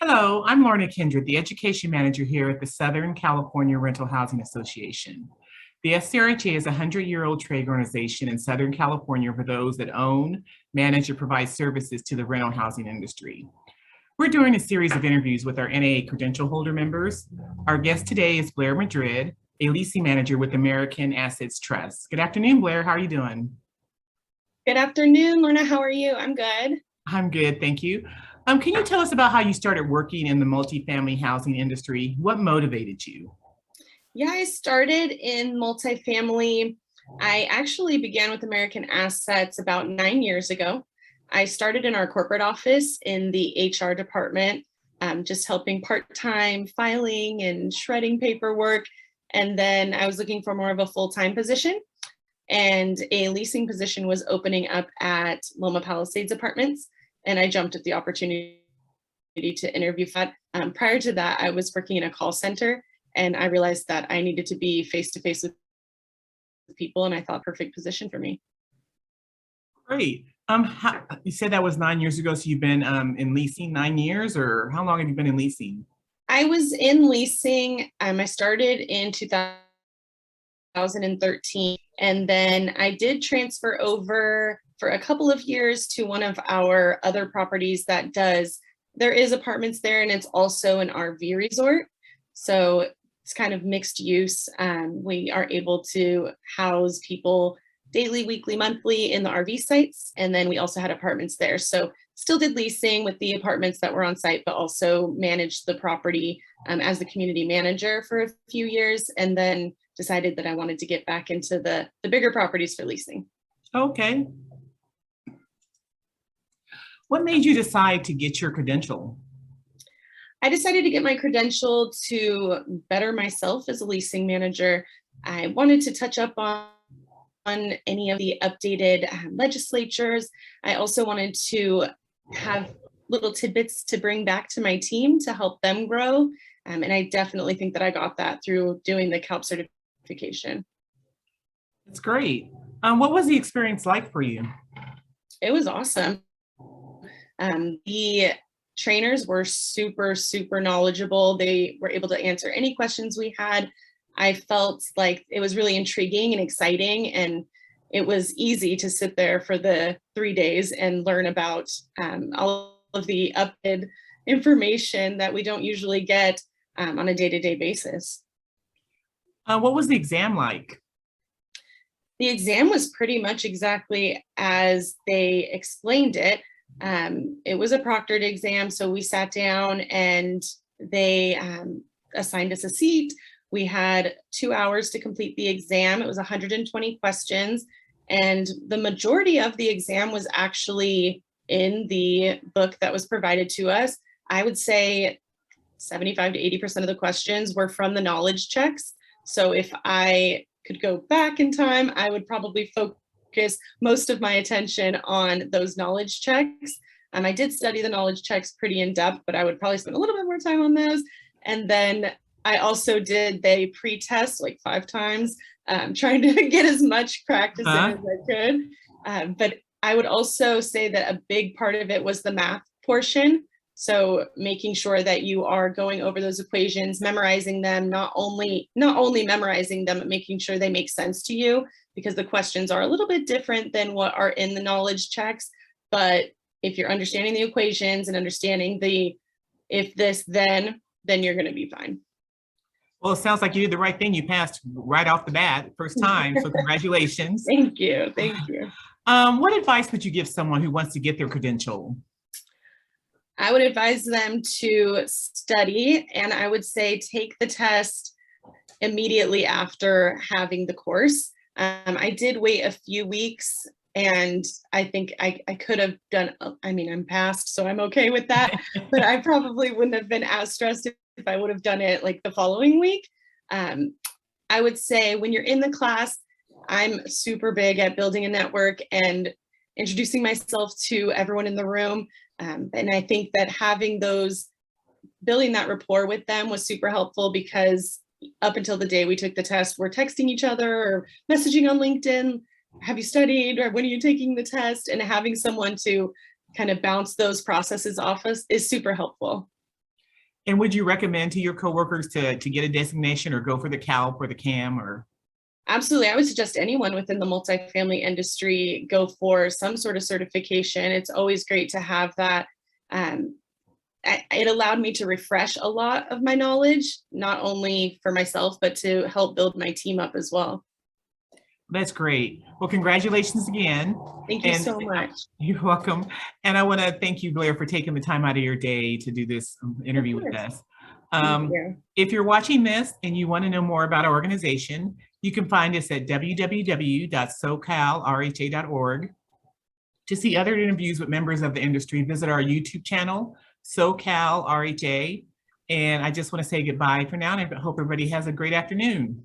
Hello, I'm Lorna Kindred, the Education Manager here at the Southern California Rental Housing Association. The SCRHA is a 100-year-old trade organization in Southern California for those that own, manage, or provide services to the rental housing industry. We're doing a series of interviews with our NAA credential holder members. Our guest today is Blair Madrid, a leasing manager with American Assets Trust. Good afternoon, Blair. How are you doing? Good afternoon, Lorna. How are you? I'm good. I'm good, thank you. Can you tell us about how you started working in the multifamily housing industry? What motivated you? Yeah, I started in multifamily. I actually began with American Assets about 9 years ago. I started in our corporate office in the HR department, just helping part-time filing and shredding paperwork. And then I was looking for more of a full-time position, and a leasing position was opening up at Loma Palisades Apartments, and I jumped at the opportunity to interview for that. Prior to that, I was working in a call center, and I realized that I needed to be face to face with people, and I thought perfect position for me. Great. You said that was 9 years ago, so you've been in leasing 9 years, or how long have you been in leasing? I was in leasing. I started in 2013, and then I did transfer over for a couple of years to one of our other properties there is apartments there, and it's also an RV resort. So it's kind of mixed use. We are able to house people daily, weekly, monthly in the RV sites. And then we also had apartments there. So still did leasing with the apartments that were on site, but also managed the property as the community manager for a few years, and then decided that I wanted to get back into the bigger properties for leasing. Okay. What made you decide to get your credential? I decided to get my credential to better myself as a leasing manager. I wanted to touch up on any of the updated legislatures. I also wanted to have little tidbits to bring back to my team to help them grow. And I definitely think that I got that through doing the CALP certification. That's great. What was the experience like for you? It was awesome. The trainers were super, super knowledgeable. They were able to answer any questions we had. I felt like it was really intriguing and exciting, and it was easy to sit there for the 3 days and learn about all of the updated information that we don't usually get on a day-to-day basis. What was the exam like? The exam was pretty much exactly as they explained it. It was a proctored exam, so we sat down and they assigned us a seat. We had 2 hours to complete the exam. It was 120 questions, and the majority of the exam was actually in the book that was provided to us. I would say 75 to 80% of the questions were from the knowledge checks. So if I could go back in time, I would probably focus most of my attention on those knowledge checks. I did study the knowledge checks pretty in depth, but I would probably spend a little bit more time on those. And then I also did the pre-test like 5 times, trying to get as much practice in as I could. But I would also say that a big part of it was the math portion. So making sure that you are going over those equations, memorizing them, not only memorizing them, but making sure they make sense to you, because the questions are a little bit different than what are in the knowledge checks. But if you're understanding the equations and understanding the if this then you're going to be fine. Well, it sounds like you did the right thing. You passed right off the bat, first time. So congratulations. Thank you. Thank you. What advice would you give someone who wants to get their credential? I would advise them to study, and I would say take the test immediately after having the course. I did wait a few weeks, and I think I could have done, I mean, I'm passed, so I'm okay with that, but I probably wouldn't have been as stressed if I would have done it like the following week. I would say when you're in the class, I'm super big at building a network and introducing myself to everyone in the room. And I think that building that rapport with them was super helpful, because up until the day we took the test, we're texting each other or messaging on LinkedIn, have you studied, or when are you taking the test? And having someone to kind of bounce those processes off us is super helpful. And would you recommend to your coworkers to get a designation or go for the CALP or the CAM or? Absolutely. I would suggest anyone within the multifamily industry go for some sort of certification. It's always great to have that. It allowed me to refresh a lot of my knowledge, not only for myself, but to help build my team up as well. That's great. Well, congratulations again. Thank you so much. You're welcome. And I want to thank you, Blair, for taking the time out of your day to do this interview with us. If you're watching this and you want to know more about our organization, you can find us at www.socalrha.org. To see other interviews with members of the industry, visit our YouTube channel, SoCal RHA. And I just want to say goodbye for now, and I hope everybody has a great afternoon.